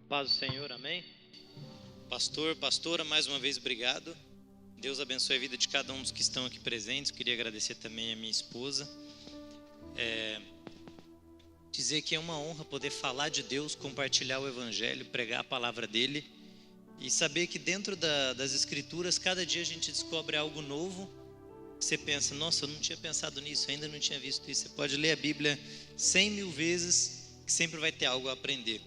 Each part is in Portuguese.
Paz do Senhor, amém? Pastor, pastora, mais uma vez obrigado. Deus abençoe a vida de cada um dos que estão aqui presentes. Queria agradecer também a minha esposa. Dizer que é uma honra poder falar de Deus, compartilhar o Evangelho, pregar a palavra dele e saber que dentro das Escrituras, cada dia a gente descobre algo novo. Você pensa, nossa, eu não tinha pensado nisso, ainda não tinha visto isso. Você pode ler a Bíblia 100.000 vezes, que sempre vai ter algo a aprender.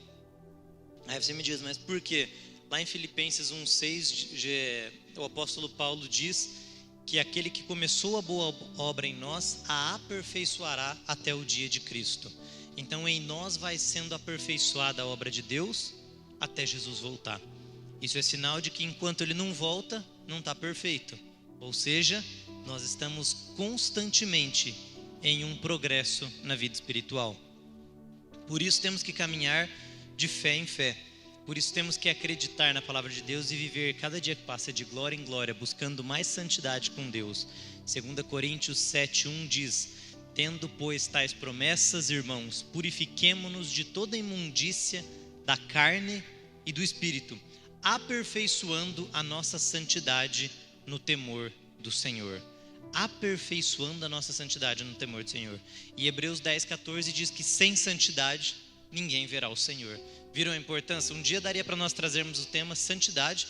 Aí você me diz, mas por quê? Lá em Filipenses 1,6, o apóstolo Paulo diz que aquele que começou a boa obra em nós, a aperfeiçoará até o dia de Cristo. Então em nós vai sendo aperfeiçoada a obra de Deus até Jesus voltar. Isso é sinal de que enquanto ele não volta, não está perfeito. Ou seja, nós estamos constantemente em um progresso na vida espiritual. Por isso temos que caminhar de fé em fé. Por isso temos que acreditar na palavra de Deus e viver cada dia que passa de glória em glória, buscando mais santidade com Deus. 2 Coríntios 7:1 diz: tendo, pois, tais promessas, irmãos, purifiquemo-nos de toda imundícia da carne e do espírito, aperfeiçoando a nossa santidade no temor do Senhor. Aperfeiçoando a nossa santidade no temor do Senhor. E Hebreus 10:14 diz que sem santidade ninguém verá o Senhor. Viram a importância? Um dia daria para nós trazermos o tema santidade.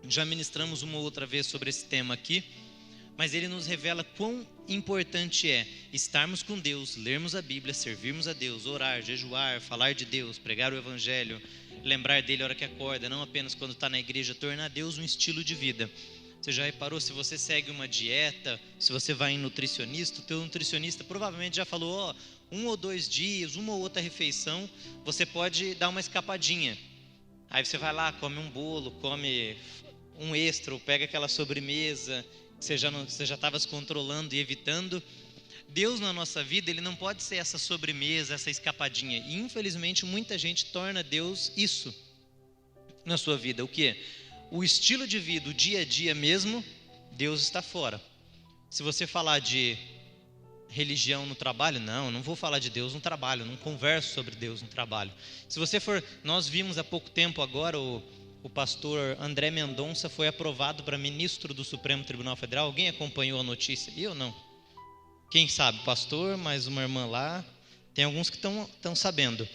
Já ministramos uma ou outra vez sobre esse tema aqui, mas ele nos revela quão importante é estarmos com Deus, lermos a Bíblia, servirmos a Deus, orar, jejuar, falar de Deus, pregar o Evangelho, lembrar dele a hora que acorda, não apenas quando está na igreja, tornar Deus um estilo de vida. Você já reparou, se você segue uma dieta, se você vai em nutricionista, o teu nutricionista provavelmente já falou, 1 ou 2 dias, uma ou outra refeição, você pode dar uma escapadinha. Aí você vai lá, come um bolo, come um extra, ou pega aquela sobremesa que você já estava se controlando e evitando. Deus na nossa vida, ele não pode ser essa sobremesa, essa escapadinha. E infelizmente muita gente torna Deus isso na sua vida. O quê? O estilo de vida, o dia a dia mesmo, Deus está fora. Se você falar de religião no trabalho, não vou falar de Deus no trabalho, não converso sobre Deus no trabalho. Se você for, nós vimos há pouco tempo agora o pastor André Mendonça foi aprovado para ministro do Supremo Tribunal Federal. Alguém acompanhou a notícia? Eu não. Quem sabe? Pastor, mais uma irmã lá. Tem alguns que estão sabendo.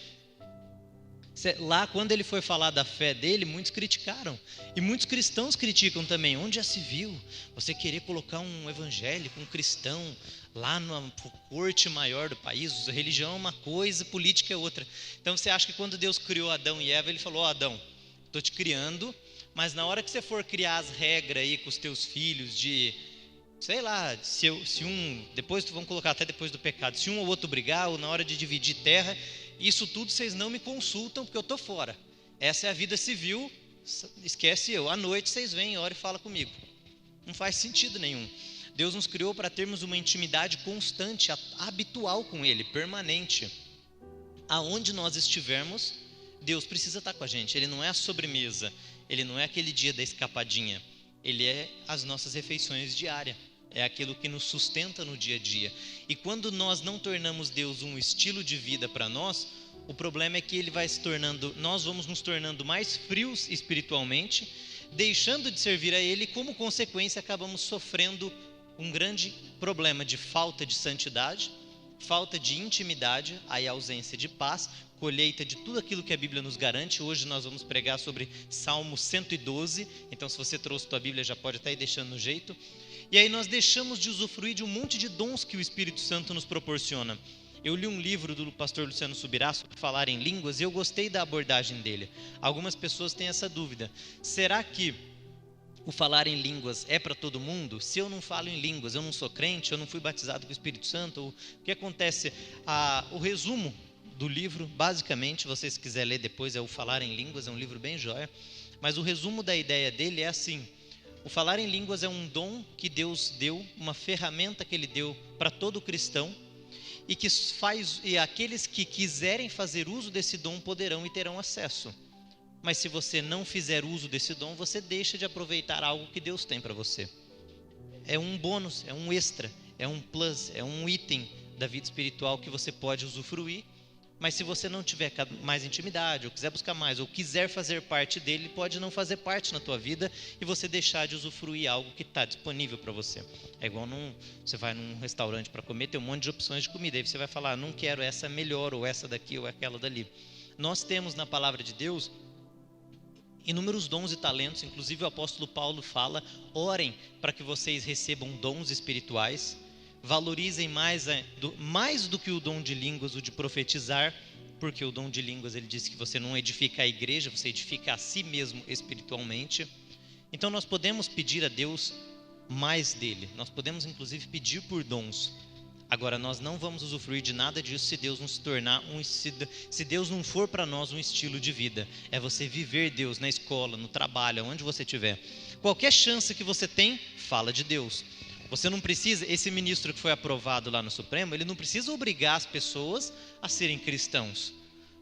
Lá, quando ele foi falar da fé dele, muitos criticaram. E muitos cristãos criticam também. Onde já se viu você querer colocar um evangélico, um cristão, lá na corte maior do país? A religião é uma coisa, política é outra. Então você acha que quando Deus criou Adão e Eva, ele falou, Adão, estou te criando, mas na hora que você for criar as regras aí com os teus filhos de, sei lá, depois vamos colocar até depois do pecado, se um ou outro brigar, ou na hora de dividir terra, isso tudo vocês não me consultam porque eu estou fora. Essa é a vida civil, esquece eu. À noite vocês vêm, oram e falam comigo. Não faz sentido nenhum. Deus nos criou para termos uma intimidade constante, habitual com Ele, permanente. Aonde nós estivermos, Deus precisa estar com a gente. Ele não é a sobremesa, Ele não é aquele dia da escapadinha. Ele é as nossas refeições diárias. É aquilo que nos sustenta no dia a dia. E quando nós não tornamos Deus um estilo de vida para nós, o problema é que ele vai se tornando, nós vamos nos tornando mais frios espiritualmente, deixando de servir a Ele, e como consequência acabamos sofrendo um grande problema de falta de santidade, falta de intimidade, aí a ausência de paz, colheita de tudo aquilo que a Bíblia nos garante. Hoje nós vamos pregar sobre Salmo 112, então se você trouxe tua Bíblia já pode estar aí deixando no jeito. E aí nós deixamos de usufruir de um monte de dons que o Espírito Santo nos proporciona. Eu li um livro do pastor Luciano Subirá sobre falar em línguas e eu gostei da abordagem dele. Algumas pessoas têm essa dúvida. Será que o falar em línguas é para todo mundo? Se eu não falo em línguas, eu não sou crente, eu não fui batizado com o Espírito Santo? O que acontece? O resumo do livro, basicamente, você se quiser ler depois, é o Falar em Línguas, é um livro bem joia. Mas o resumo da ideia dele é assim. O falar em línguas é um dom que Deus deu, uma ferramenta que Ele deu para todo cristão e aqueles que quiserem fazer uso desse dom poderão e terão acesso. Mas se você não fizer uso desse dom, você deixa de aproveitar algo que Deus tem para você. É um bônus, é um extra, é um plus, é um item da vida espiritual que você pode usufruir Mas se você não tiver mais intimidade, ou quiser buscar mais, ou quiser fazer parte dele, pode não fazer parte na tua vida e você deixar de usufruir algo que está disponível para você. É igual você vai num restaurante para comer, tem um monte de opções de comida, aí você vai falar, não quero essa melhor, ou essa daqui, ou aquela dali. Nós temos na palavra de Deus inúmeros dons e talentos, inclusive o apóstolo Paulo fala, orem para que vocês recebam dons espirituais, valorizem mais do que o dom de línguas, o de profetizar, porque o dom de línguas, ele diz que você não edifica a igreja, você edifica a si mesmo espiritualmente. Então nós podemos pedir a Deus mais dele, nós podemos inclusive pedir por dons. Agora nós não vamos usufruir de nada disso se Deus não se tornar se Deus não for para nós um estilo de vida. É você viver Deus na escola, no trabalho, onde você estiver. Qualquer chance que você tem, fala de Deus. Você não precisa, esse ministro que foi aprovado lá no Supremo, ele não precisa obrigar as pessoas a serem cristãos,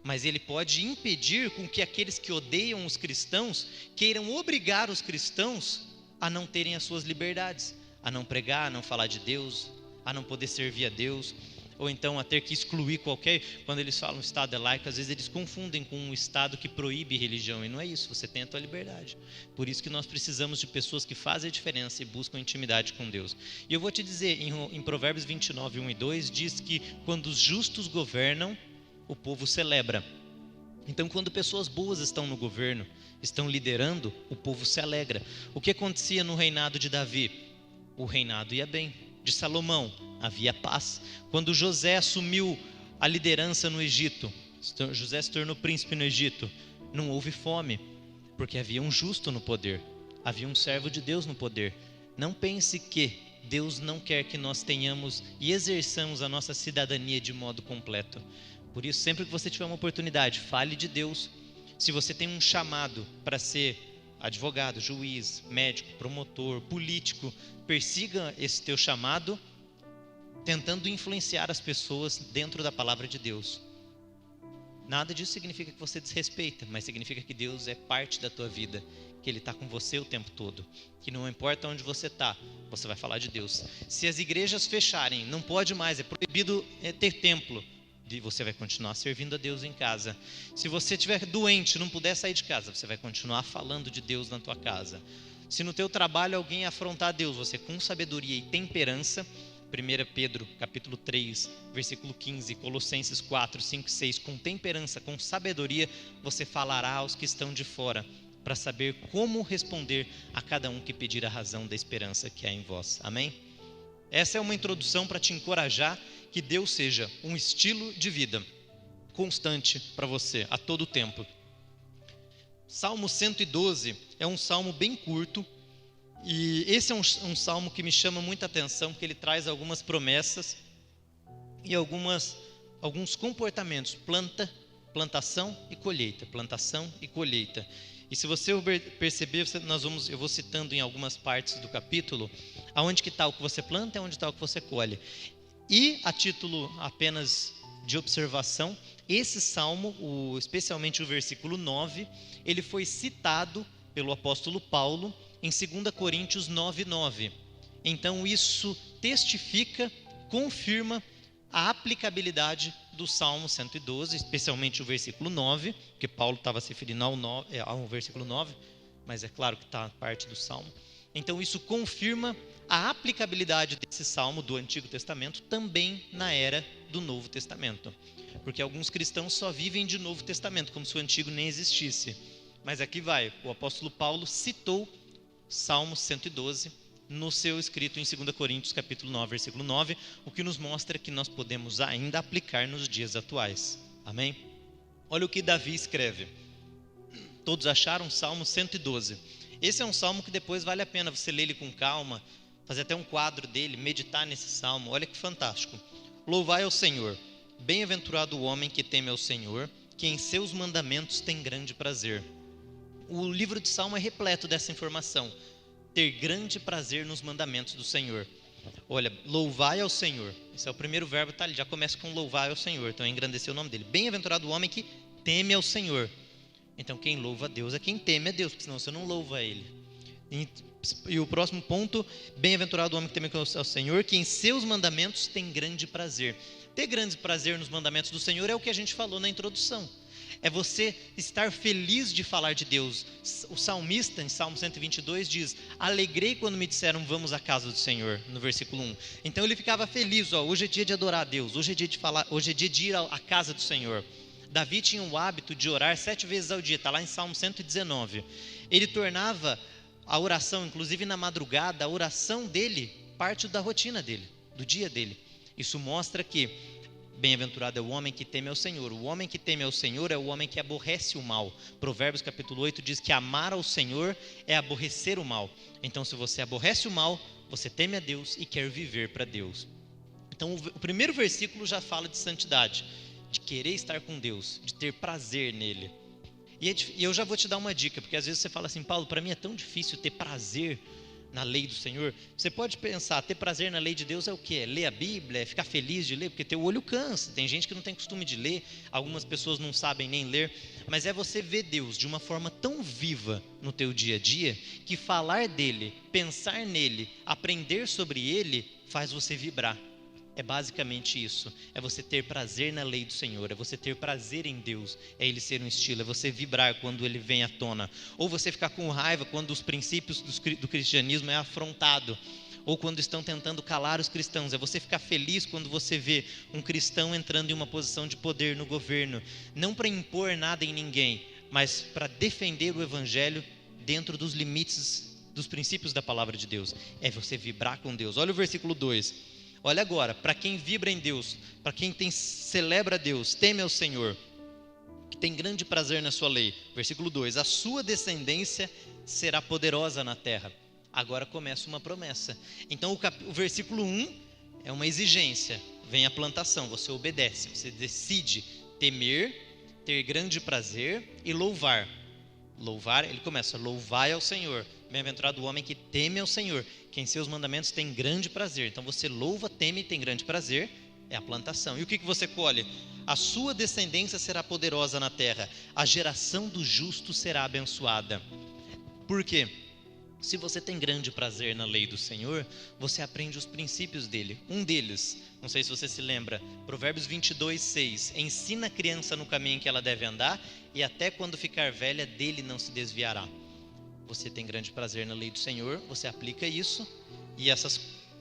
mas ele pode impedir com que aqueles que odeiam os cristãos queiram obrigar os cristãos a não terem as suas liberdades, a não pregar, a não falar de Deus, a não poder servir a Deus, ou então a ter que excluir qualquer... Quando eles falam Estado é laico, às vezes eles confundem com um Estado que proíbe religião, e não é isso, você tem a tua liberdade. Por isso que nós precisamos de pessoas que fazem a diferença e buscam intimidade com Deus. E eu vou te dizer, em Provérbios 29, 1 e 2, diz que quando os justos governam, o povo celebra. Então, quando pessoas boas estão no governo, estão liderando, o povo se alegra. O que acontecia no reinado de Davi? O reinado ia bem. De Salomão, havia paz. Quando José assumiu a liderança no Egito, José se tornou príncipe no Egito, não houve fome, porque havia um justo no poder, havia um servo de Deus no poder. Não pense que Deus não quer que nós tenhamos e exerçamos a nossa cidadania de modo completo. Por isso, sempre que você tiver uma oportunidade, fale de Deus. Se você tem um chamado para ser advogado, juiz, médico, promotor, político, persiga esse teu chamado, tentando influenciar as pessoas dentro da palavra de Deus. Nada disso significa que você desrespeita, mas significa que Deus é parte da tua vida, que Ele está com você o tempo todo, que não importa onde você está, você vai falar de Deus. Se as igrejas fecharem, não pode mais, é proibido ter templo, você vai continuar servindo a Deus em casa. Se você estiver doente, não puder sair de casa, você vai continuar falando de Deus na tua casa. Se no teu trabalho alguém afrontar Deus, você com sabedoria e temperança, 1 Pedro capítulo 3, versículo 15, Colossenses 4, 5, 6, com temperança, com sabedoria, você falará aos que estão de fora, para saber como responder a cada um que pedir a razão da esperança que há em vós. Amém? Essa é uma introdução para te encorajar que Deus seja um estilo de vida constante para você, a todo tempo. Salmo 112 é um salmo bem curto, e esse é um salmo que me chama muita atenção, porque ele traz algumas promessas e alguns comportamentos, plantação e colheita, plantação e colheita. E se você perceber, eu vou citando em algumas partes do capítulo, aonde que está o que você planta e onde está o que você colhe. E a título apenas de observação, esse salmo, especialmente o versículo 9, ele foi citado pelo apóstolo Paulo em 2 Coríntios 9, 9. Então isso testifica, confirma a aplicabilidade do Salmo 112, especialmente o versículo 9, que Paulo estava se referindo ao versículo 9, mas é claro que está parte do Salmo. Então isso confirma a aplicabilidade desse Salmo do Antigo Testamento também na era do Novo Testamento. Porque alguns cristãos só vivem de Novo Testamento, como se o Antigo nem existisse. Mas aqui vai, o apóstolo Paulo citou Salmo 112 no seu escrito em 2 Coríntios capítulo 9, versículo 9, o que nos mostra que nós podemos ainda aplicar nos dias atuais. Amém? Olha o que Davi escreve. Todos acharam Salmo 112. Esse é um salmo que depois vale a pena você ler ele com calma, fazer até um quadro dele, meditar nesse salmo. Olha que fantástico. Louvai ao Senhor. Bem-aventurado o homem que teme ao Senhor, que em seus mandamentos tem grande prazer. O livro de Salmo é repleto dessa informação. Ter grande prazer nos mandamentos do Senhor. Olha, louvai ao Senhor. Esse é o primeiro verbo, tá ali, já começa com louvai ao Senhor. Então, engrandecer o nome dele. Bem-aventurado o homem que teme ao Senhor. Então, quem louva a Deus é quem teme a Deus, porque senão você não louva a Ele. E o próximo ponto, bem-aventurado o homem que teme ao Senhor, que em seus mandamentos tem grande prazer. Ter grande prazer nos mandamentos do Senhor é o que a gente falou na introdução. É você estar feliz de falar de Deus. O salmista, em Salmo 122, diz: alegrei quando me disseram vamos à casa do Senhor, no versículo 1. Então ele ficava feliz, hoje é dia de adorar a Deus, hoje é dia de falar, hoje é dia de ir à casa do Senhor. Davi tinha o hábito de orar 7 vezes ao dia, está lá em Salmo 119. Ele tornava a oração, inclusive na madrugada, a oração dele parte da rotina dele, do dia dele. Isso mostra que bem-aventurado é o homem que teme ao Senhor. O homem que teme ao Senhor é o homem que aborrece o mal. Provérbios capítulo 8 diz que amar ao Senhor é aborrecer o mal. Então, se você aborrece o mal, você teme a Deus e quer viver para Deus. Então, o primeiro versículo já fala de santidade, de querer estar com Deus, de ter prazer nele. E eu já vou te dar uma dica, porque às vezes você fala assim: Paulo, para mim é tão difícil ter prazer na lei do Senhor. Você pode pensar, ter prazer na lei de Deus é o quê? É ler a Bíblia, é ficar feliz de ler, porque teu olho cansa. Tem gente que não tem costume de ler, algumas pessoas não sabem nem ler, mas é você ver Deus de uma forma tão viva no teu dia a dia, que falar dele, pensar nele, aprender sobre ele, faz você vibrar. É basicamente isso, é você ter prazer na lei do Senhor, é você ter prazer em Deus, é Ele ser um estilo, é você vibrar quando Ele vem à tona, ou você ficar com raiva quando os princípios do cristianismo é afrontado, ou quando estão tentando calar os cristãos, é você ficar feliz quando você vê um cristão entrando em uma posição de poder no governo, não para impor nada em ninguém, mas para defender o Evangelho dentro dos limites, dos princípios da palavra de Deus, é você vibrar com Deus. Olha o versículo 2. Olha agora, para quem vibra em Deus, para quem celebra Deus, teme ao Senhor, que tem grande prazer na sua lei. Versículo 2, a sua descendência será poderosa na terra. Agora começa uma promessa. Então o versículo 1 é uma exigência, vem a plantação, você obedece, você decide temer, ter grande prazer e louvar. Louvar, ele começa: louvai ao Senhor, bem-aventurado o homem que teme ao Senhor, que em seus mandamentos tem grande prazer. Então você louva, teme e tem grande prazer, é a plantação. E o que você colhe? A sua descendência será poderosa na terra, a geração do justo será abençoada. Por quê? Se você tem grande prazer na lei do Senhor, você aprende os princípios dele. Um deles, não sei se você se lembra, Provérbios 22, 6. Ensina a criança no caminho em que ela deve andar, e até quando ficar velha, dele não se desviará. Você tem grande prazer na lei do Senhor, você aplica isso, e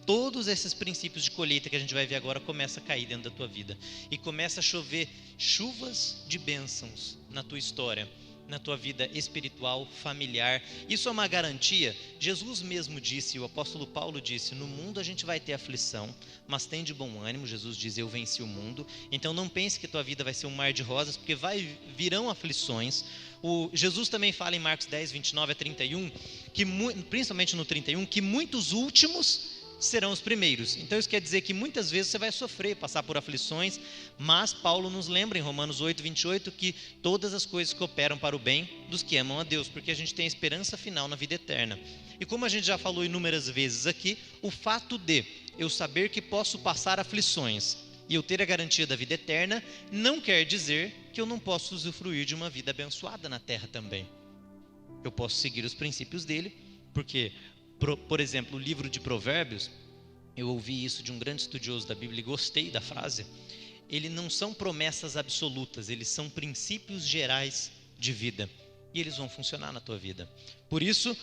todos esses princípios de colheita que a gente vai ver agora começam a cair dentro da tua vida. E começa a chover chuvas de bênçãos na tua história, na tua vida espiritual, familiar. Isso é uma garantia. Jesus mesmo disse, o apóstolo Paulo disse: no mundo a gente vai ter aflição, mas tem de bom ânimo. Jesus diz: eu venci o mundo. Então não pense que tua vida vai ser um mar de rosas, porque virão aflições. Jesus também fala em Marcos 10, 29 a 31, que, principalmente no 31, que muitos últimos serão os primeiros. Então isso quer dizer que muitas vezes você vai sofrer, passar por aflições, mas Paulo nos lembra em Romanos 8, 28, que todas as coisas cooperam para o bem dos que amam a Deus, porque a gente tem a esperança final na vida eterna. E como a gente já falou inúmeras vezes aqui, o fato de eu saber que posso passar aflições e eu ter a garantia da vida eterna, não quer dizer que eu não posso usufruir de uma vida abençoada na terra também. Eu posso seguir os princípios dele, porque, por exemplo, o livro de Provérbios, eu ouvi isso de um grande estudioso da Bíblia e gostei da frase. Ele não são promessas absolutas, eles são princípios gerais de vida. E eles vão funcionar na tua vida. Por isso,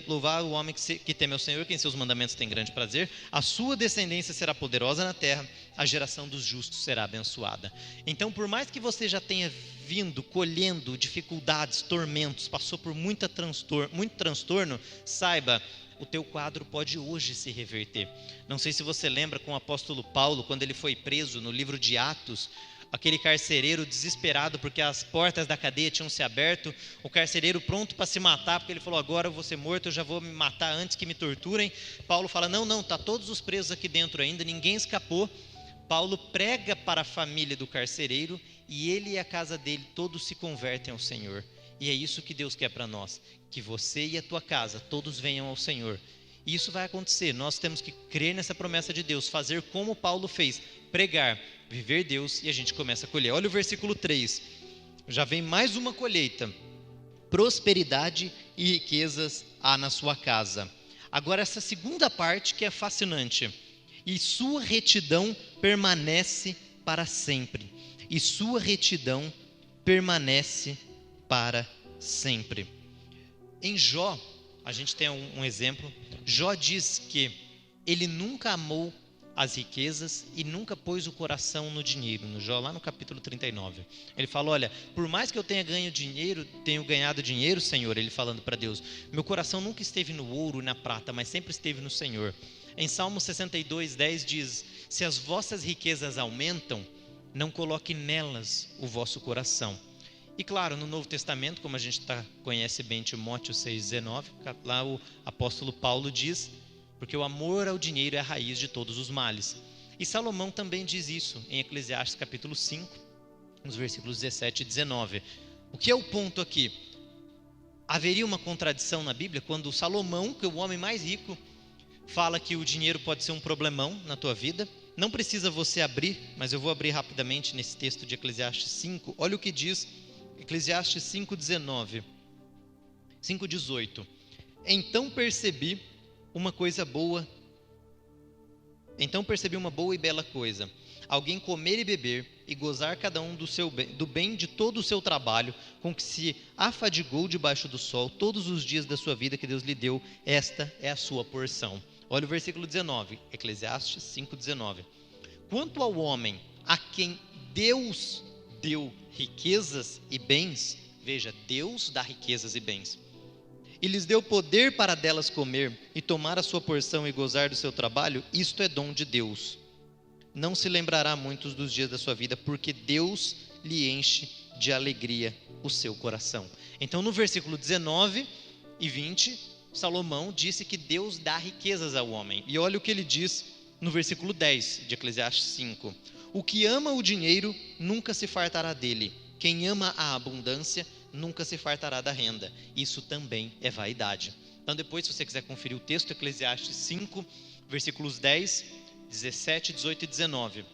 louvar o homem que teme ao Senhor, que em seus mandamentos tem grande prazer. A sua descendência será poderosa na terra, a geração dos justos será abençoada. Então, por mais que você já tenha vindo colhendo dificuldades, tormentos, passou por muito transtorno, saiba, o teu quadro pode hoje se reverter. Não sei se você lembra com o apóstolo Paulo, quando ele foi preso no livro de Atos, aquele carcereiro desesperado porque as portas da cadeia tinham se aberto, o carcereiro pronto para se matar, porque ele falou: agora eu vou ser morto, eu já vou me matar antes que me torturem. Paulo fala: não, está todos os presos aqui dentro ainda, ninguém escapou. Paulo prega para a família do carcereiro e ele e a casa dele todos se convertem ao Senhor. E é isso que Deus quer para nós, que você e a tua casa todos venham ao Senhor. E isso vai acontecer, nós temos que crer nessa promessa de Deus, fazer como Paulo fez, pregar, viver Deus, e a gente começa a colher. Olha o versículo 3, já vem mais uma colheita: prosperidade e riquezas há na sua casa. Agora essa segunda parte que é fascinante. E sua retidão permanece para sempre. E sua retidão permanece para sempre. Em Jó, a gente tem um exemplo. Jó diz que ele nunca amou as riquezas e nunca pôs o coração no dinheiro. No Jó, lá no capítulo 39. Ele fala, olha, por mais que eu tenha ganhado dinheiro, Senhor, ele falando para Deus, meu coração nunca esteve no ouro e na prata, mas sempre esteve no Senhor. Em Salmo 62:10 diz, se as vossas riquezas aumentam, não coloque nelas o vosso coração. E claro, no Novo Testamento, como a gente conhece bem Timóteo 6,19, lá o apóstolo Paulo diz, porque o amor ao dinheiro é a raiz de todos os males. E Salomão também diz isso em Eclesiastes capítulo 5, nos versículos 17 e 19. O que é o ponto aqui? Haveria uma contradição na Bíblia quando Salomão, que é o homem mais rico, fala que o dinheiro pode ser um problemão na tua vida. Não precisa você abrir, mas eu vou abrir rapidamente nesse texto de Eclesiastes 5. Olha o que diz Eclesiastes 5:19, 5:18. Então percebi uma boa e bela coisa, alguém comer e beber e gozar cada um do bem de todo o seu trabalho, com que se afadigou debaixo do sol todos os dias da sua vida que Deus lhe deu, esta é a sua porção. Olha o versículo 19, Eclesiastes 5:19. Quanto ao homem a quem Deus deu riquezas e bens, veja, Deus dá riquezas e bens, e lhes deu poder para delas comer e tomar a sua porção e gozar do seu trabalho, isto é dom de Deus. Não se lembrará muitos dos dias da sua vida, porque Deus lhe enche de alegria o seu coração. Então no versículo 19 e 20, Salomão disse que Deus dá riquezas ao homem. E olha o que ele diz no versículo 10 de Eclesiastes 5. O que ama o dinheiro nunca se fartará dele. Quem ama a abundância nunca se fartará da renda. Isso também é vaidade. Então depois, se você quiser conferir o texto, Eclesiastes 5, versículos 10, 17, 18 e 19.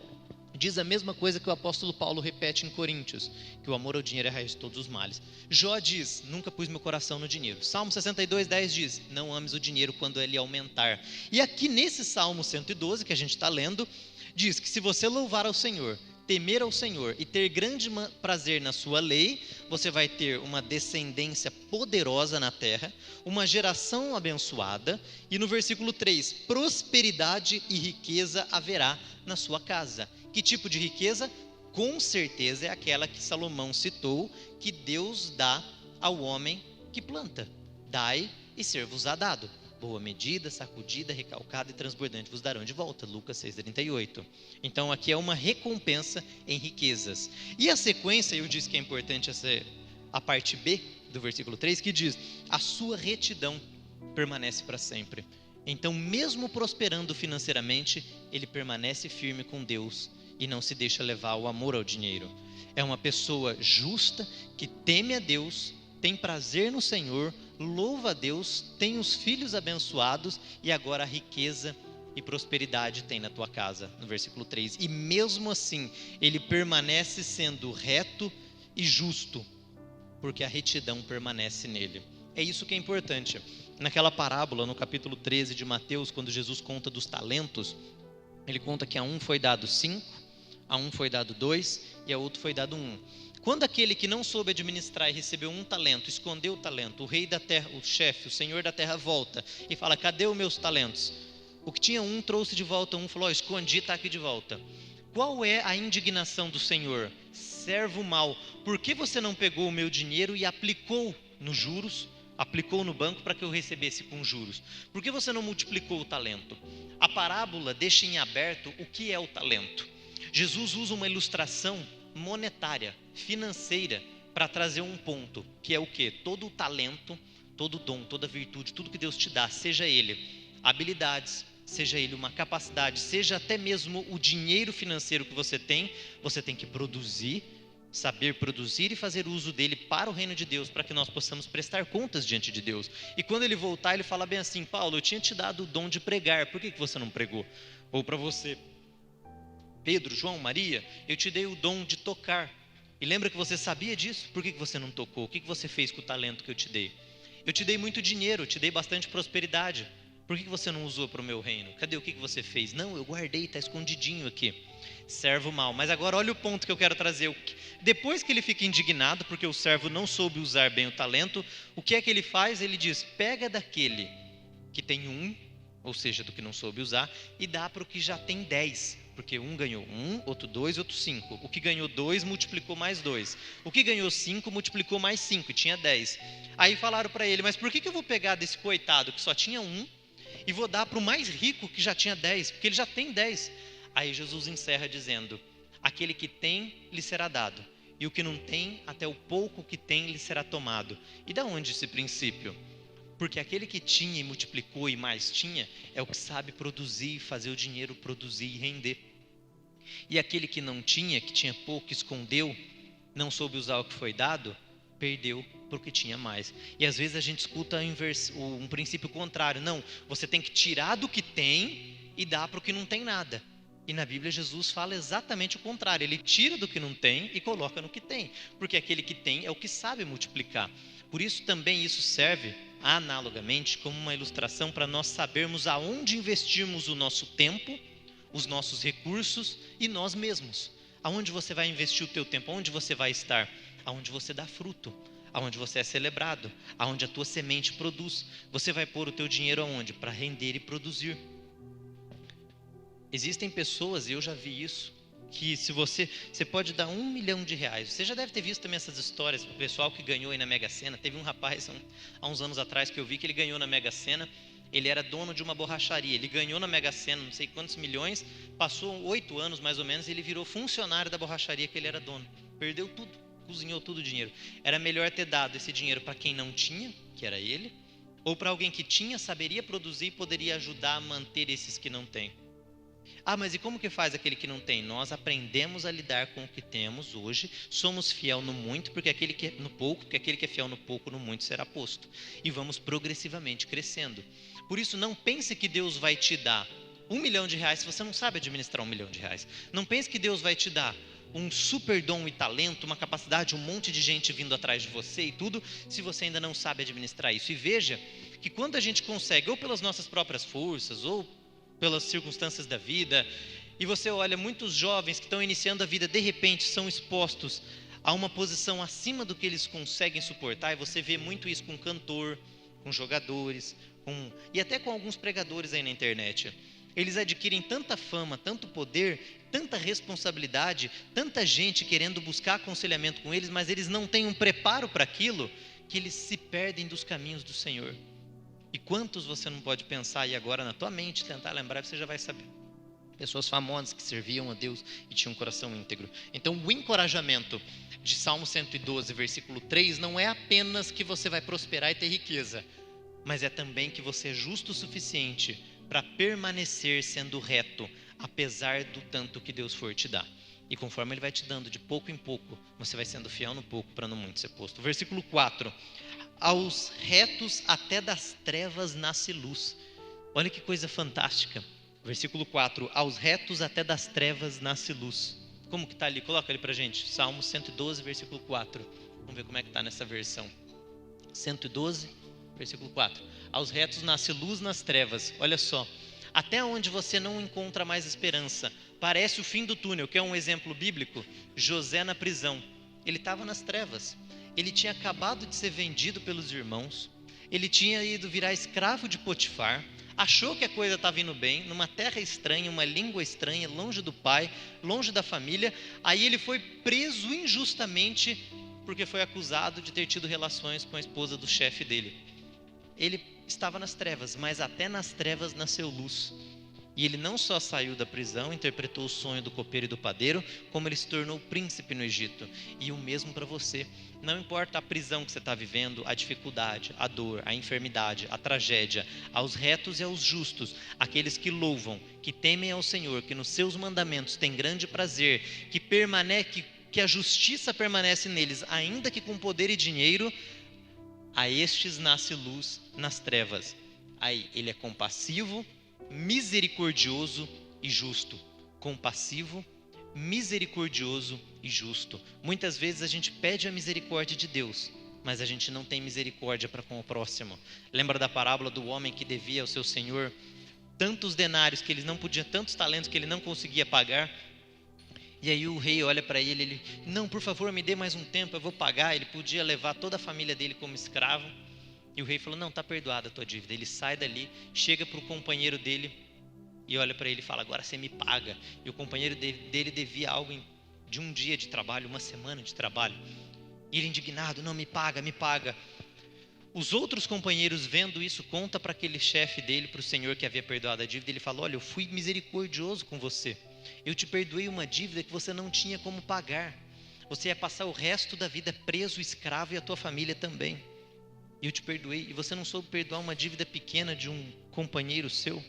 Diz a mesma coisa que o apóstolo Paulo repete em Coríntios, que o amor ao dinheiro é a raiz de todos os males. Jó diz, nunca pus meu coração no dinheiro. Salmo 62:10 diz, não ames o dinheiro quando ele aumentar. E aqui nesse Salmo 112 que a gente está lendo, diz que se você louvar ao Senhor, temer ao Senhor e ter grande prazer na sua lei, você vai ter uma descendência poderosa na terra, uma geração abençoada, e no versículo 3, prosperidade e riqueza haverá na sua casa. Que tipo de riqueza? Com certeza é aquela que Salomão citou, que Deus dá ao homem que planta. Dai e ser-vos-á dado. Boa medida, sacudida, recalcada e transbordante vos darão de volta. Lucas 6:38. Então aqui é uma recompensa em riquezas. E a sequência, eu disse que é importante a parte B do versículo 3, que diz, a sua retidão permanece para sempre. Então mesmo prosperando financeiramente, ele permanece firme com Deus e não se deixa levar ao amor ao dinheiro. É uma pessoa justa, que teme a Deus, tem prazer no Senhor, louva a Deus, tem os filhos abençoados e agora a riqueza e prosperidade tem na tua casa, no versículo 3. E mesmo assim, ele permanece sendo reto e justo, porque a retidão permanece nele. É isso que é importante. Naquela parábola, no capítulo 13 de Mateus, quando Jesus conta dos talentos, ele conta que a um foi dado 5, a um foi dado 2 e a outro foi dado 1. Quando aquele que não soube administrar e recebeu 1 talento, escondeu o talento, o rei da terra, o chefe, o senhor da terra volta e fala, cadê os meus talentos? O que tinha 1 trouxe de volta 1, falou, escondi, está aqui de volta. Qual é a indignação do Senhor? Servo mau, por que você não pegou o meu dinheiro e aplicou nos juros, aplicou no banco para que eu recebesse com juros? Por que você não multiplicou o talento? A parábola deixa em aberto o que é o talento. Jesus usa uma ilustração monetária, financeira, para trazer um ponto, que é o quê? Todo o talento, todo o dom, toda a virtude, tudo que Deus te dá, seja ele habilidades, seja ele uma capacidade, seja até mesmo o dinheiro financeiro que você tem que produzir, saber produzir e fazer uso dele para o reino de Deus, para que nós possamos prestar contas diante de Deus. E quando ele voltar, ele fala bem assim, Paulo, eu tinha te dado o dom de pregar, por que você não pregou? Ou para você, Pedro, João, Maria, eu te dei o dom de tocar. E lembra que você sabia disso? Por que você não tocou? O que você fez com o talento que eu te dei? Eu te dei muito dinheiro, eu te dei bastante prosperidade. Por que você não usou para o meu reino? Cadê o que você fez? Não, eu guardei, está escondidinho aqui. Servo mau. Mas agora olha o ponto que eu quero trazer. Depois que ele fica indignado, porque o servo não soube usar bem o talento, o que é que ele faz? Ele diz, pega daquele que tem 1, ou seja, do que não soube usar, e dá para o que já tem 10. Porque um ganhou 1, outro 2, outro 5. O que ganhou 2 multiplicou mais 2. O que ganhou 5 multiplicou mais 5, e tinha 10. Aí falaram para ele, mas por que eu vou pegar desse coitado que só tinha 1 e vou dar para o mais rico que já tinha 10? Porque ele já tem 10. Aí Jesus encerra dizendo, aquele que tem lhe será dado, e o que não tem, até o pouco que tem lhe será tomado. E da onde esse princípio? Porque aquele que tinha e multiplicou e mais tinha, é o que sabe produzir e fazer o dinheiro produzir e render. E aquele que não tinha, que tinha pouco, escondeu, não soube usar o que foi dado, perdeu porque tinha mais. E às vezes a gente escuta um princípio contrário. Não, você tem que tirar do que tem e dar para o que não tem nada. E na Bíblia Jesus fala exatamente o contrário. Ele tira do que não tem e coloca no que tem. Porque aquele que tem é o que sabe multiplicar. Por isso também isso serve, analogamente, como uma ilustração para nós sabermos aonde investirmos o nosso tempo, os nossos recursos e nós mesmos. Aonde você vai investir o teu tempo? Aonde você vai estar? Aonde você dá fruto, aonde você é celebrado, aonde a tua semente produz. Você vai pôr o teu dinheiro aonde? Para render e produzir. Existem pessoas, e eu já vi isso, que se você pode dar R$1 milhão. Você já deve ter visto também essas histórias, o pessoal que ganhou aí na Mega Sena. Teve um rapaz há uns anos atrás que eu vi que ele ganhou na Mega Sena. Ele era dono de uma borracharia, ele ganhou na Mega Sena não sei quantos milhões, passou 8 anos mais ou menos e ele virou funcionário da borracharia que ele era dono. Perdeu tudo, cozinhou todo o dinheiro. Era melhor ter dado esse dinheiro para quem não tinha, que era ele, ou para alguém que tinha, saberia produzir e poderia ajudar a manter esses que não têm. Ah, mas e como que faz aquele que não tem? Nós aprendemos a lidar com o que temos hoje, somos fiel no muito, porque aquele que é no pouco, porque aquele que é fiel no pouco, no muito será posto. E vamos progressivamente crescendo. Por isso, não pense que Deus vai te dar R$1 milhão se você não sabe administrar R$1 milhão. Não pense que Deus vai te dar um super dom e talento, uma capacidade, um monte de gente vindo atrás de você e tudo, se você ainda não sabe administrar isso. E veja que quando a gente consegue, ou pelas nossas próprias forças, ou pelas circunstâncias da vida, e você olha muitos jovens que estão iniciando a vida, de repente são expostos a uma posição acima do que eles conseguem suportar, e você vê muito isso com cantor, com jogadores, e até com alguns pregadores aí na internet. Eles adquirem tanta fama, tanto poder, tanta responsabilidade, tanta gente querendo buscar aconselhamento com eles, mas eles não têm um preparo para aquilo, que eles se perdem dos caminhos do Senhor. E quantos você não pode pensar aí agora na tua mente, tentar lembrar, você já vai saber. Pessoas famosas que serviam a Deus e tinham um coração íntegro. Então o encorajamento de Salmo 112, versículo 3, não é apenas que você vai prosperar e ter riqueza, mas é também que você é justo o suficiente para permanecer sendo reto, apesar do tanto que Deus for te dar. E conforme Ele vai te dando de pouco em pouco, você vai sendo fiel no pouco para no muito ser posto. Versículo 4, aos retos até das trevas nasce luz. Olha que coisa fantástica. Versículo 4, aos retos até das trevas nasce luz. Como que está ali? Coloca ali para a gente. Salmo 112, versículo 4. Vamos ver como é que está nessa versão. 112, versículo 4. Aos retos nasce luz nas trevas. Olha só. Até onde você não encontra mais esperança. Parece o fim do túnel, que é um exemplo bíblico. José na prisão. Ele estava nas trevas. Ele tinha acabado de ser vendido pelos irmãos. Ele tinha ido virar escravo de Potifar. Achou que a coisa estava indo bem, numa terra estranha, uma língua estranha, longe do pai, longe da família. Aí ele foi preso injustamente porque foi acusado de ter tido relações com a esposa do chefe dele. Ele estava nas trevas, mas até nas trevas nasceu luz. E ele não só saiu da prisão, interpretou o sonho do copeiro e do padeiro, como ele se tornou príncipe no Egito. E o mesmo para você. Não importa a prisão que você está vivendo, a dificuldade, a dor, a enfermidade, a tragédia, aos retos e aos justos, aqueles que louvam, que temem ao Senhor, que nos seus mandamentos têm grande prazer, que a justiça permanece neles, ainda que com poder e dinheiro, a estes nasce luz nas trevas. Aí ele é compassivo, misericordioso e justo. Compassivo, misericordioso e justo. Muitas vezes a gente pede a misericórdia de Deus, mas a gente não tem misericórdia para com o próximo. Lembra da parábola do homem que devia ao seu senhor tantos denários que ele não podia, tantos talentos que ele não conseguia pagar? E aí o rei olha para ele, não, por favor, me dê mais um tempo, eu vou pagar. Ele podia levar toda a família dele como escravo. E o rei falou, não, está perdoada a tua dívida. Ele sai dali, chega para o companheiro dele e olha para ele e fala, agora você me paga. E o companheiro dele devia algo de um dia de trabalho, uma semana de trabalho. E ele indignado, não, me paga, me paga. Os outros companheiros vendo isso, conta para aquele chefe dele, para o senhor que havia perdoado a dívida. Ele fala, olha, eu fui misericordioso com você. Eu te perdoei uma dívida que você não tinha como pagar. Você ia passar o resto da vida preso, escravo, e a tua família também. E eu te perdoei, e você não soube perdoar uma dívida pequena de um companheiro seu?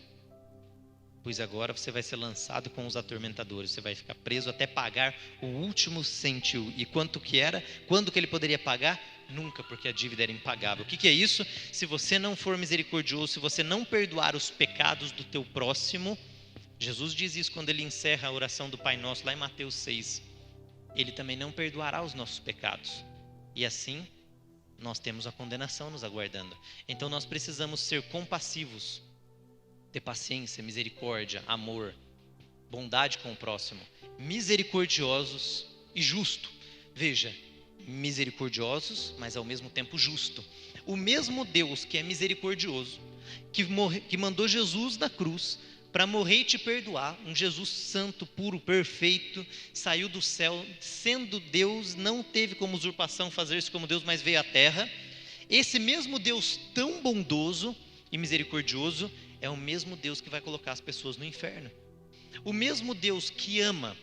Pois agora você vai ser lançado com os atormentadores, você vai ficar preso até pagar o último cêntimo. E quanto que era? Quando que ele poderia pagar? Nunca, porque a dívida era impagável. O que é isso? Se você não for misericordioso, se você não perdoar os pecados do teu próximo, Jesus diz isso quando ele encerra a oração do Pai Nosso, lá em Mateus 6. Ele também não perdoará os nossos pecados. E assim, nós temos a condenação nos aguardando. Então nós precisamos ser compassivos, ter paciência, misericórdia, amor, bondade com o próximo, misericordiosos e justo. Veja, misericordiosos, mas ao mesmo tempo justo. O mesmo Deus que é misericordioso, que mandou Jesus da cruz para morrer e te perdoar, um Jesus santo, puro, perfeito, saiu do céu, sendo Deus, não teve como usurpação fazer-se como Deus, mas veio à terra. Esse mesmo Deus tão bondoso e misericordioso é o mesmo Deus que vai colocar as pessoas no inferno. O mesmo Deus que ama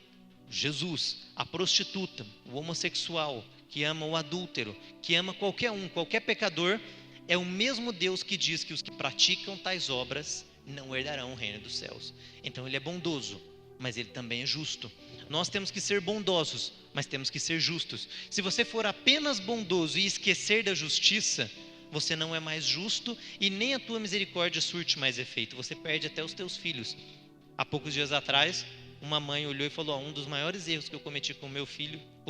Jesus, a prostituta, o homossexual, que ama o adúltero, que ama qualquer pecador, é o mesmo Deus que diz que os que praticam tais obras não herdarão o reino dos céus. Então ele é bondoso, mas ele também é justo. Nós temos que ser bondosos, mas temos que ser justos. Se você for apenas bondoso e esquecer da justiça, você não é mais justo e nem a tua misericórdia surte mais efeito. Você perde até os teus filhos. Há poucos dias atrás, uma mãe olhou e falou, um dos maiores erros que eu cometi com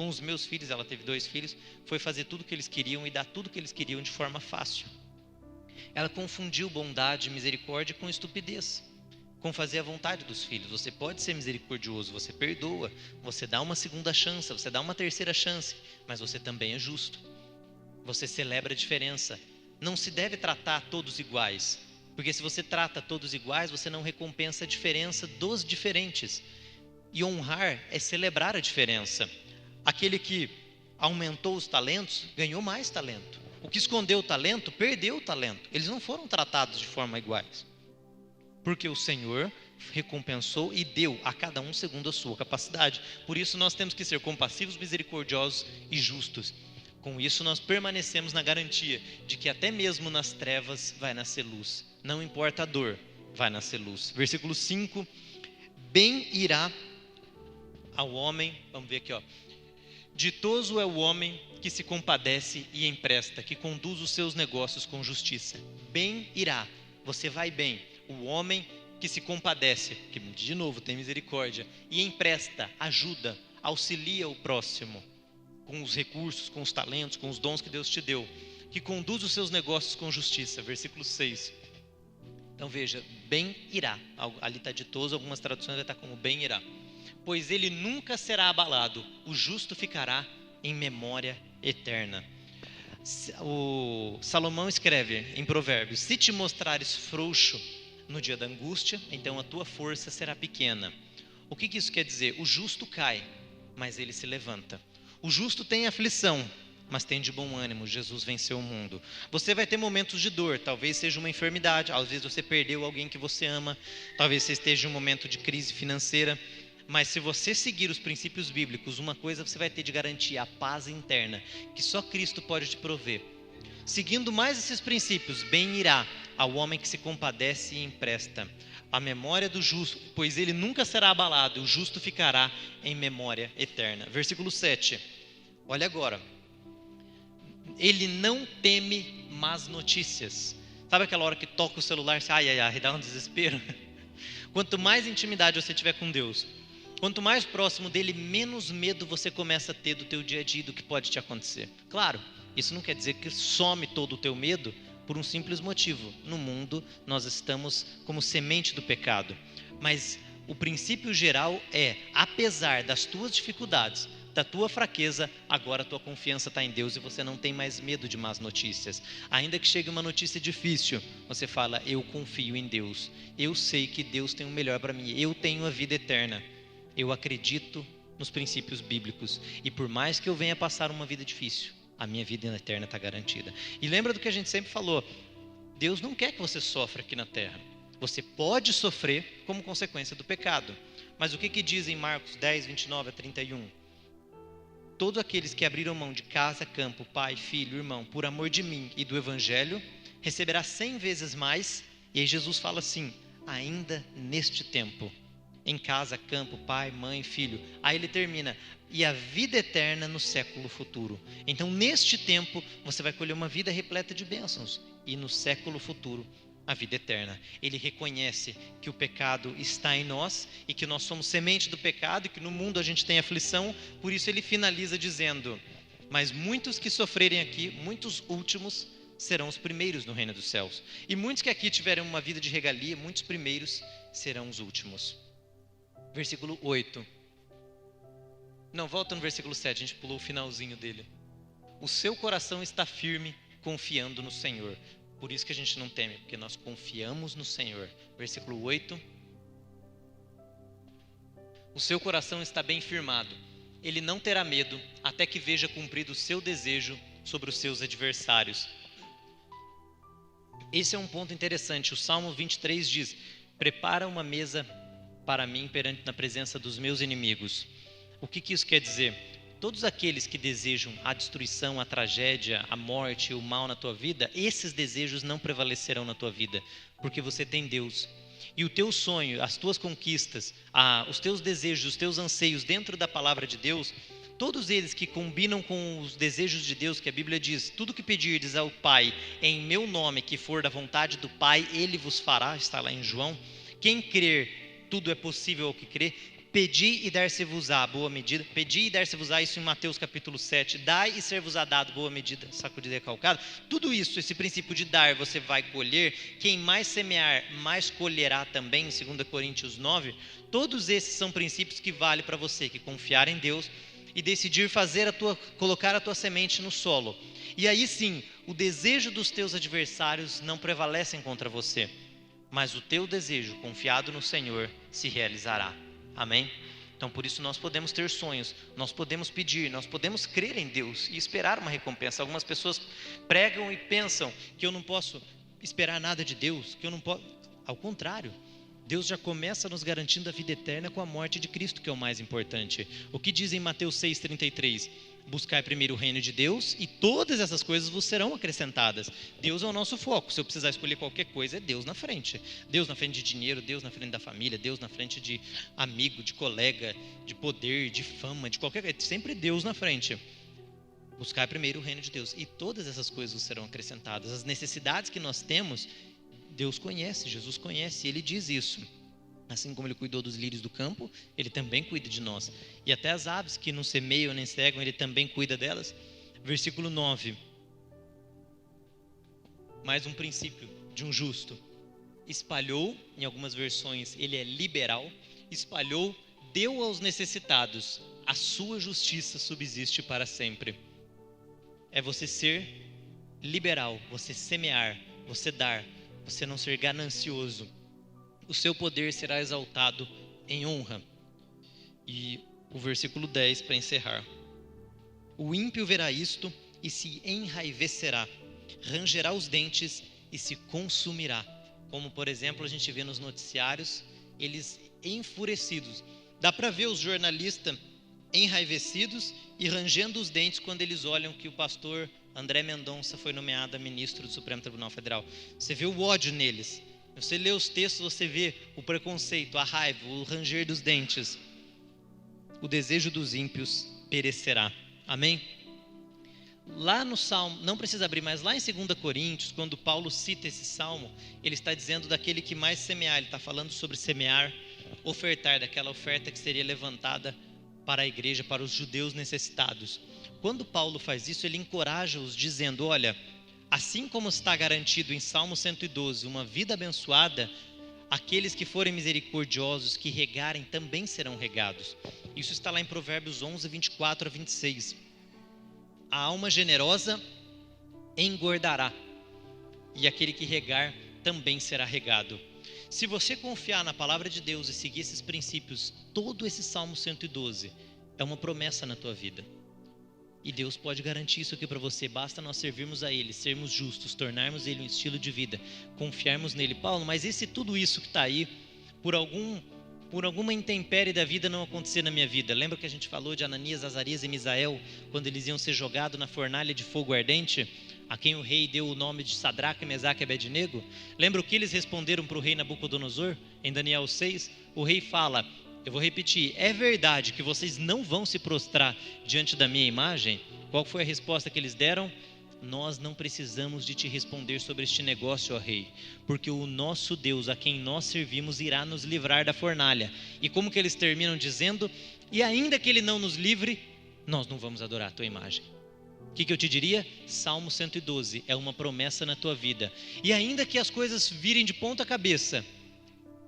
os meus filhos, ela teve 2 filhos, foi fazer tudo o que eles queriam e dar tudo o que eles queriam de forma fácil. Ela confundiu bondade e misericórdia com estupidez, com fazer a vontade dos filhos. Você pode ser misericordioso, você perdoa, você dá uma segunda chance, você dá uma terceira chance, mas você também é justo. Você celebra a diferença. Não se deve tratar todos iguais, porque se você trata todos iguais, você não recompensa a diferença dos diferentes. E honrar é celebrar a diferença. Aquele que aumentou os talentos, ganhou mais talento. O que escondeu o talento, perdeu o talento. Eles não foram tratados de forma iguais. Porque o Senhor recompensou e deu a cada um segundo a sua capacidade. Por isso nós temos que ser compassivos, misericordiosos e justos. Com isso nós permanecemos na garantia de que até mesmo nas trevas vai nascer luz. Não importa a dor, vai nascer luz. Versículo 5. Bem irá ao homem, vamos ver aqui, ditoso é o homem que se compadece e empresta, que conduz os seus negócios com justiça. Bem irá, você vai bem. O homem que se compadece, que de novo tem misericórdia, e empresta, ajuda, auxilia o próximo, com os recursos, com os talentos, com os dons que Deus te deu, que conduz os seus negócios com justiça. Versículo 6. Então veja, bem irá, ali está ditoso, algumas traduções vai estar como bem irá. Pois ele nunca será abalado, o justo ficará em memória eterna. O Salomão escreve em Provérbios, se te mostrares frouxo no dia da angústia, então a tua força será pequena. O que isso quer dizer? O justo cai, mas ele se levanta. O justo tem aflição, mas tem de bom ânimo, Jesus venceu o mundo. Você vai ter momentos de dor, talvez seja uma enfermidade, às vezes você perdeu alguém que você ama, talvez você esteja em um momento de crise financeira, mas se você seguir os princípios bíblicos, uma coisa você vai ter de garantia, a paz interna, que só Cristo pode te prover. Seguindo mais esses princípios, bem irá ao homem que se compadece e empresta. A memória do justo, pois ele nunca será abalado, o justo ficará em memória eterna. Versículo 7, olha agora. Ele não teme más notícias. Sabe aquela hora que toca o celular, você, ai, dá um desespero? Quanto mais intimidade você tiver com Deus, quanto mais próximo dele, menos medo você começa a ter do teu dia a dia, do que pode te acontecer. Claro, Isso não quer dizer que some todo o teu medo por um simples motivo. No mundo, nós estamos como semente do pecado. Mas o princípio geral é, apesar das tuas dificuldades, da tua fraqueza, agora a tua confiança está em Deus e você não tem mais medo de más notícias. Ainda que chegue uma notícia difícil, você fala, eu confio em Deus. Eu sei que Deus tem o melhor para mim. Eu tenho a vida eterna. Eu acredito nos princípios bíblicos. E por mais que eu venha passar uma vida difícil, a minha vida eterna está garantida. E lembra do que a gente sempre falou, Deus não quer que você sofra aqui na terra. Você pode sofrer como consequência do pecado. Mas o que diz em Marcos 10, 29 a 31? Todos aqueles que abriram mão de casa, campo, pai, filho, irmão, por amor de mim e do evangelho, receberá 100 vezes mais. E aí Jesus fala assim, ainda neste tempo, em casa, campo, pai, mãe, filho. Aí ele termina, e a vida eterna no século futuro. Então neste tempo você vai colher uma vida repleta de bênçãos. E no século futuro, a vida eterna. Ele reconhece que o pecado está em nós e que nós somos semente do pecado e que no mundo a gente tem aflição. Por isso ele finaliza dizendo, mas muitos que sofrerem aqui, muitos últimos, serão os primeiros no reino dos céus. E muitos que aqui tiverem uma vida de regalia, muitos primeiros serão os últimos. Versículo 8. Não, volta no versículo 7, a gente pulou o finalzinho dele. O seu coração está firme, confiando no Senhor. Por isso que a gente não teme, porque nós confiamos no Senhor. Versículo 8. O seu coração está bem firmado. Ele não terá medo, até que veja cumprido o seu desejo sobre os seus adversários. Esse é um ponto interessante. O Salmo 23 diz, prepara uma mesa para mim perante na presença dos meus inimigos. O que isso quer dizer? Todos aqueles que desejam a destruição, a tragédia, a morte, o mal na tua vida, esses desejos não prevalecerão na tua vida, porque você tem Deus. E o teu sonho, as tuas conquistas, os teus desejos, os teus anseios dentro da palavra de Deus, todos eles que combinam com os desejos de Deus, que a Bíblia diz, tudo que pedirdes ao Pai em meu nome, que for da vontade do Pai, Ele vos fará, está lá em João. Quem crer, tudo é possível ao que crê. Pedi e dar-se-vos-á, boa medida. Pedi e dar-se-vos-á, isso em Mateus capítulo 7. Dai e ser-vos-á dado, boa medida, sacudida e calcada. Tudo isso, esse princípio de dar, você vai colher. Quem mais semear, mais colherá também, em 2 Coríntios 9. Todos esses são princípios que valem para você, que confiar em Deus e decidir colocar a tua semente no solo. E aí sim, o desejo dos teus adversários não prevalecem contra você, mas o teu desejo, confiado no Senhor, se realizará. Amém? Então por isso nós podemos ter sonhos, nós podemos pedir, nós podemos crer em Deus e esperar uma recompensa. Algumas pessoas pregam e pensam que eu não posso esperar nada de Deus, que eu não posso. Ao contrário, Deus já começa nos garantindo a vida eterna com a morte de Cristo, que é o mais importante. O que diz em Mateus 6,33? Buscai primeiro o reino de Deus e todas essas coisas vos serão acrescentadas. Deus é o nosso foco. Se eu precisar escolher qualquer coisa, é Deus na frente. Deus na frente de dinheiro, Deus na frente da família, Deus na frente de amigo, de colega, de poder, de fama, de qualquer coisa. Sempre Deus na frente. Buscai primeiro o reino de Deus e todas essas coisas vos serão acrescentadas. As necessidades que nós temos, Deus conhece, Jesus conhece, Ele diz isso. Assim como Ele cuidou dos lírios do campo, Ele também cuida de nós. E até as aves que não semeiam nem cegam, Ele também cuida delas. Versículo 9. Mais um princípio de um justo. Espalhou, em algumas versões, Ele é liberal. Espalhou, deu aos necessitados. A sua justiça subsiste para sempre. É você ser liberal, você semear, você dar, você não ser ganancioso. O seu poder será exaltado em honra. E o versículo 10 para encerrar. O ímpio verá isto e se enraivecerá, rangerá os dentes e se consumirá. Como, por exemplo, a gente vê nos noticiários, eles enfurecidos. Dá para ver os jornalistas enraivecidos e rangendo os dentes quando eles olham que o pastor André Mendonça foi nomeado ministro do Supremo Tribunal Federal. Você vê o ódio neles. Você lê os textos, você vê o preconceito, a raiva, o ranger dos dentes. O desejo dos ímpios perecerá. Amém? Lá no Salmo, não precisa abrir, mas lá em 2 Coríntios, quando Paulo cita esse Salmo, ele está dizendo daquele que mais semear. Ele está falando sobre semear, ofertar, daquela oferta que seria levantada para a igreja, para os judeus necessitados. quando Paulo faz isso, ele encoraja-os dizendo, olha, assim como está garantido em Salmo 112 uma vida abençoada, aqueles que forem misericordiosos, que regarem, também serão regados. Isso está lá em Provérbios 11, 24 a 26. A alma generosa engordará, e aquele que regar também será regado. Se você confiar na palavra de Deus e seguir esses princípios, todo esse Salmo 112 é uma promessa na tua vida. E Deus pode garantir isso aqui para você. Basta nós servirmos a Ele, sermos justos, tornarmos Ele um estilo de vida, confiarmos nele. Paulo, mas e se tudo isso que está aí, por alguma intempérie da vida não acontecer na minha vida? Lembra que a gente falou de Ananias, Azarias e Misael, quando eles iam ser jogados na fornalha de fogo ardente, a quem o rei deu o nome de Sadraque, Mesaque e Abednego? Lembra o que eles responderam para o rei Nabucodonosor? Em Daniel 6, o rei fala, eu vou repetir, é verdade que vocês não vão se prostrar diante da minha imagem? Qual foi a resposta que eles deram? Nós não precisamos de te responder sobre este negócio, ó rei, porque o nosso Deus, a quem nós servimos, irá nos livrar da fornalha. E como que eles terminam dizendo? E ainda que ele não nos livre, nós não vamos adorar a tua imagem. O que eu te diria? Salmo 112 é uma promessa na tua vida. E ainda que as coisas virem de ponta cabeça,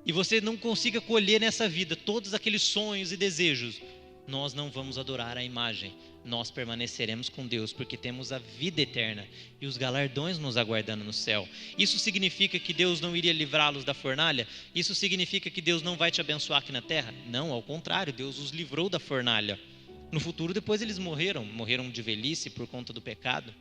e você não consiga colher nessa vida todos aqueles sonhos e desejos, nós não vamos adorar a imagem. Nós permaneceremos com Deus, porque temos a vida eterna e os galardões nos aguardando no céu. Isso significa que Deus não iria livrá-los da fornalha? Isso significa que Deus não vai te abençoar aqui na terra? Não, ao contrário, Deus os livrou da fornalha. No futuro, depois eles morreram de velhice por conta do pecado.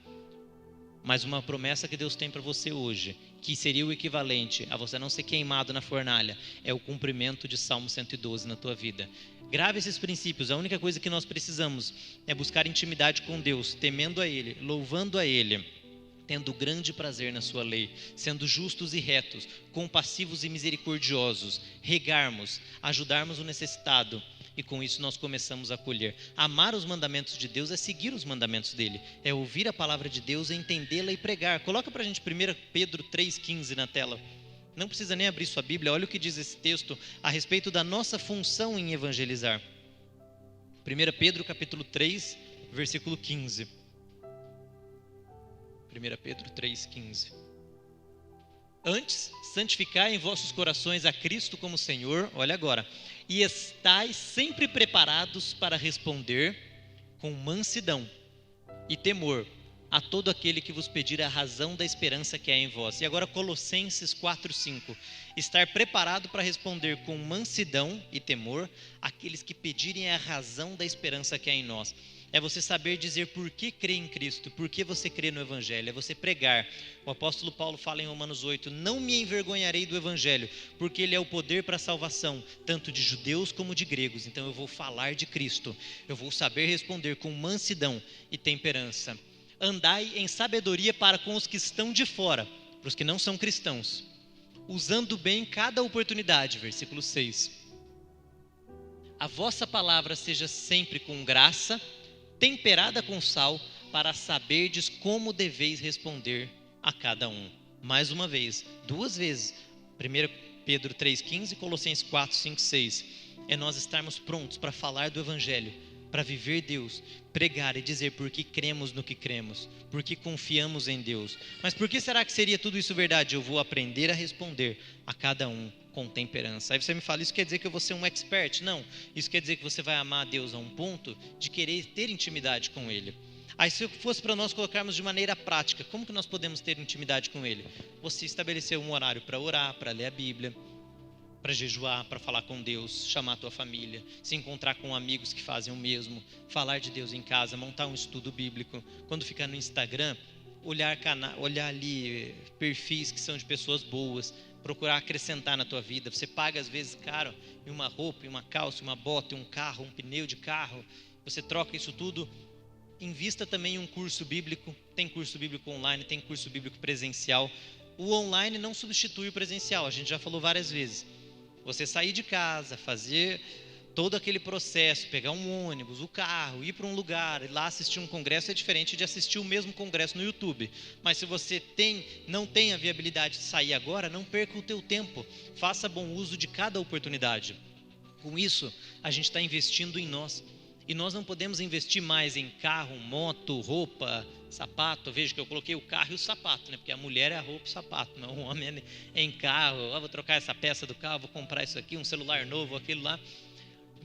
Mas uma promessa que Deus tem para você hoje, que seria o equivalente a você não ser queimado na fornalha, é o cumprimento de Salmo 112 na tua vida. Grave esses princípios. A única coisa que nós precisamos é buscar intimidade com Deus, temendo a Ele, louvando a Ele, tendo grande prazer na sua lei, sendo justos e retos, compassivos e misericordiosos, regarmos, ajudarmos o necessitado. E com isso nós começamos a colher. Amar os mandamentos de Deus é seguir os mandamentos dele, é ouvir a palavra de Deus, é entendê-la e pregar. Coloca para a gente 1 Pedro 3,15 na tela. Não precisa nem abrir sua Bíblia, olha o que diz esse texto a respeito da nossa função em evangelizar. 1 Pedro capítulo 3, versículo 15. 1 Pedro 3,15. Antes, santificai em vossos corações a Cristo como Senhor, olha agora, e estais sempre preparados para responder com mansidão e temor a todo aquele que vos pedir a razão da esperança que há em vós. E agora Colossenses 4:5, estar preparado para responder com mansidão e temor àqueles que pedirem a razão da esperança que há em nós. É você saber dizer por que crê em Cristo, por que você crê no Evangelho, é você pregar. O apóstolo Paulo fala em Romanos 8, não me envergonharei do Evangelho, porque ele é o poder para a salvação, tanto de judeus como de gregos. Então eu vou falar de Cristo, eu vou saber responder com mansidão e temperança. Andai em sabedoria para com os que estão de fora, para os que não são cristãos, usando bem cada oportunidade, versículo 6. A vossa palavra seja sempre com graça, temperada com sal, para saberdes como deveis responder a cada um. Mais uma vez, duas vezes, 1 Pedro 3,15 e Colossenses 4, 5, 6. É nós estarmos prontos para falar do Evangelho, para viver Deus, pregar e dizer por que cremos no que cremos, por que confiamos em Deus. Mas por que será que seria tudo isso verdade? Eu vou aprender a responder a cada um com temperança. Aí você me fala, isso quer dizer que eu vou ser um expert? Não, isso quer dizer que você vai amar a Deus a um ponto de querer ter intimidade com Ele. Aí se fosse para nós colocarmos de maneira prática, como que nós podemos ter intimidade com Ele? Você estabelecer um horário para orar, para ler a Bíblia, para jejuar, para falar com Deus, chamar a tua família, se encontrar com amigos que fazem o mesmo, falar de Deus em casa, montar um estudo bíblico. Quando ficar no Instagram, olhar ali perfis que são de pessoas boas, procurar acrescentar na tua vida. Você paga às vezes caro em uma roupa, em uma calça, em uma bota, em um carro, um pneu de carro, você troca isso tudo. Invista também em um curso bíblico. Tem curso bíblico online, tem curso bíblico presencial. O online não substitui o presencial, a gente já falou várias vezes. Você sair de casa, fazer todo aquele processo, pegar um ônibus, o carro, ir para um lugar e lá assistir um congresso é diferente de assistir o mesmo congresso no YouTube. Mas se você não tem a viabilidade de sair agora, não perca o teu tempo. Faça bom uso de cada oportunidade. Com isso, a gente está investindo em nós. E nós não podemos investir mais em carro, moto, roupa, sapato. Veja que eu coloquei o carro e o sapato, né? Porque a mulher é a roupa e o sapato, não, o homem é em carro. Vou trocar essa peça do carro, vou comprar isso aqui, um celular novo, aquilo lá.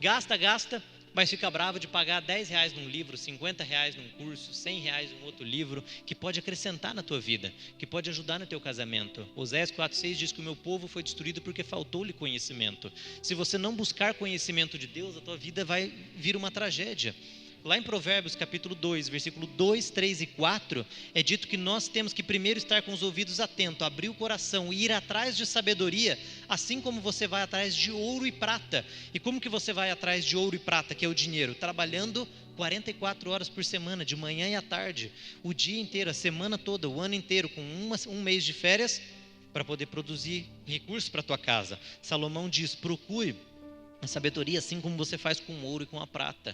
Gasta, mas fica bravo de pagar R$10 num livro, R$50 num curso, R$100 num outro livro, que pode acrescentar na tua vida, que pode ajudar no teu casamento. Oséias 4,6 diz que o meu povo foi destruído porque faltou-lhe conhecimento. Se você não buscar conhecimento de Deus, a tua vida vai vir uma tragédia. Lá em Provérbios capítulo 2, versículo 2, 3 e 4, é dito que nós temos que primeiro estar com os ouvidos atentos, abrir o coração e ir atrás de sabedoria, assim como você vai atrás de ouro e prata. E como que você vai atrás de ouro e prata, que é o dinheiro? Trabalhando 44 horas por semana, de manhã e à tarde, o dia inteiro, a semana toda, o ano inteiro, com um mês de férias, para poder produzir recursos para a tua casa. Salomão diz, procure a sabedoria assim como você faz com o ouro e com a prata.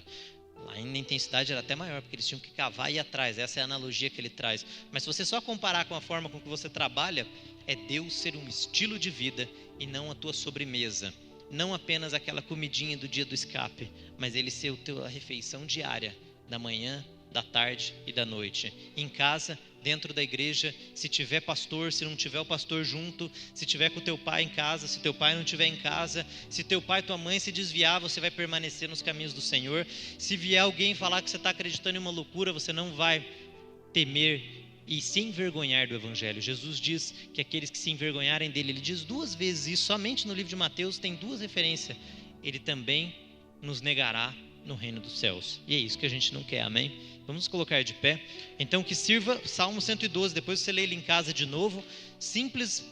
Lá ainda a intensidade era até maior, porque eles tinham que cavar e ir atrás. Essa é a analogia que ele traz. Mas se você só comparar com a forma com que você trabalha, é Deus ser um estilo de vida e não a tua sobremesa. Não apenas aquela comidinha do dia do escape, mas ele ser a refeição diária, da manhã, da tarde e da noite. Em casa, dentro da igreja, se tiver pastor, se não tiver o pastor junto, se tiver com o teu pai em casa, se teu pai não estiver em casa, se teu pai e tua mãe se desviar, você vai permanecer nos caminhos do Senhor. Se vier alguém falar que você está acreditando em uma loucura, você não vai temer e se envergonhar do Evangelho. Jesus diz que aqueles que se envergonharem dele, ele diz 2 vezes isso, somente no livro de Mateus tem 2 referências, ele também nos negará no reino dos céus. E é isso que a gente não quer, amém? Vamos colocar de pé. Então que sirva, Salmo 112, depois você lê ele em casa de novo, simples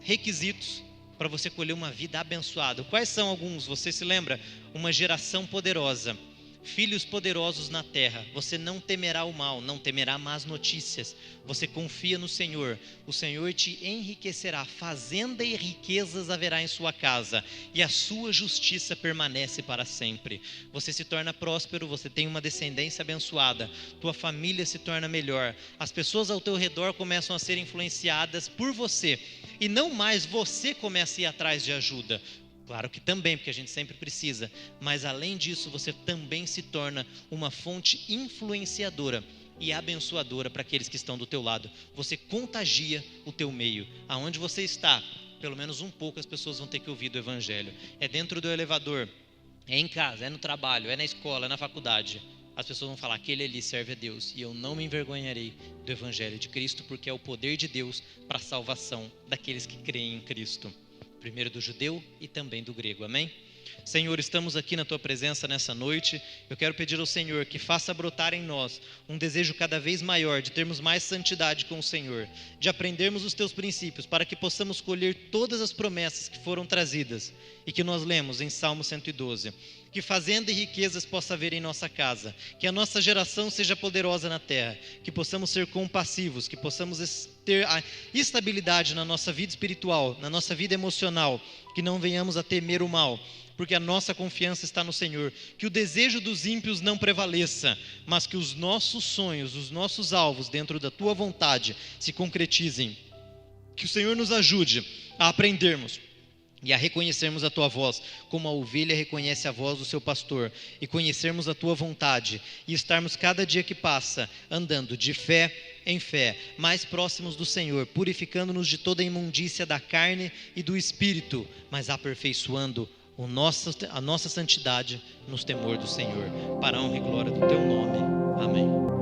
requisitos para você colher uma vida abençoada. Quais são alguns? Você se lembra? Uma geração poderosa, filhos poderosos na terra, você não temerá o mal, não temerá más notícias, você confia no Senhor, o Senhor te enriquecerá, fazenda e riquezas haverá em sua casa, e a sua justiça permanece para sempre. Você se torna próspero, você tem uma descendência abençoada, tua família se torna melhor, as pessoas ao teu redor começam a ser influenciadas por você, e não mais você começa a ir atrás de ajuda. Claro que também, porque a gente sempre precisa, mas além disso você também se torna uma fonte influenciadora e abençoadora para aqueles que estão do teu lado. Você contagia o teu meio. Aonde você está, pelo menos um pouco as pessoas vão ter que ouvir do Evangelho. É dentro do elevador, é em casa, é no trabalho, é na escola, é na faculdade. As pessoas vão falar, aquele ali serve a Deus, e eu não me envergonharei do Evangelho de Cristo, porque é o poder de Deus para a salvação daqueles que creem em Cristo. Primeiro do judeu e também do grego, amém? Senhor, estamos aqui na Tua presença nessa noite, eu quero pedir ao Senhor que faça brotar em nós um desejo cada vez maior de termos mais santidade com o Senhor, de aprendermos os Teus princípios, para que possamos colher todas as promessas que foram trazidas e que nós lemos em Salmo 112. Que fazenda e riquezas possa haver em nossa casa, que a nossa geração seja poderosa na terra, que possamos ser compassivos, que possamos ter a estabilidade na nossa vida espiritual, na nossa vida emocional, que não venhamos a temer o mal, porque a nossa confiança está no Senhor, que o desejo dos ímpios não prevaleça, mas que os nossos sonhos, os nossos alvos dentro da Tua vontade se concretizem, que o Senhor nos ajude a aprendermos e a reconhecermos a Tua voz, como a ovelha reconhece a voz do seu pastor, e conhecermos a Tua vontade, e estarmos cada dia que passa, andando de fé em fé, mais próximos do Senhor, purificando-nos de toda a imundícia da carne e do espírito, mas aperfeiçoando a nossa santidade nos temor do Senhor, para a honra e glória do Teu nome. Amém.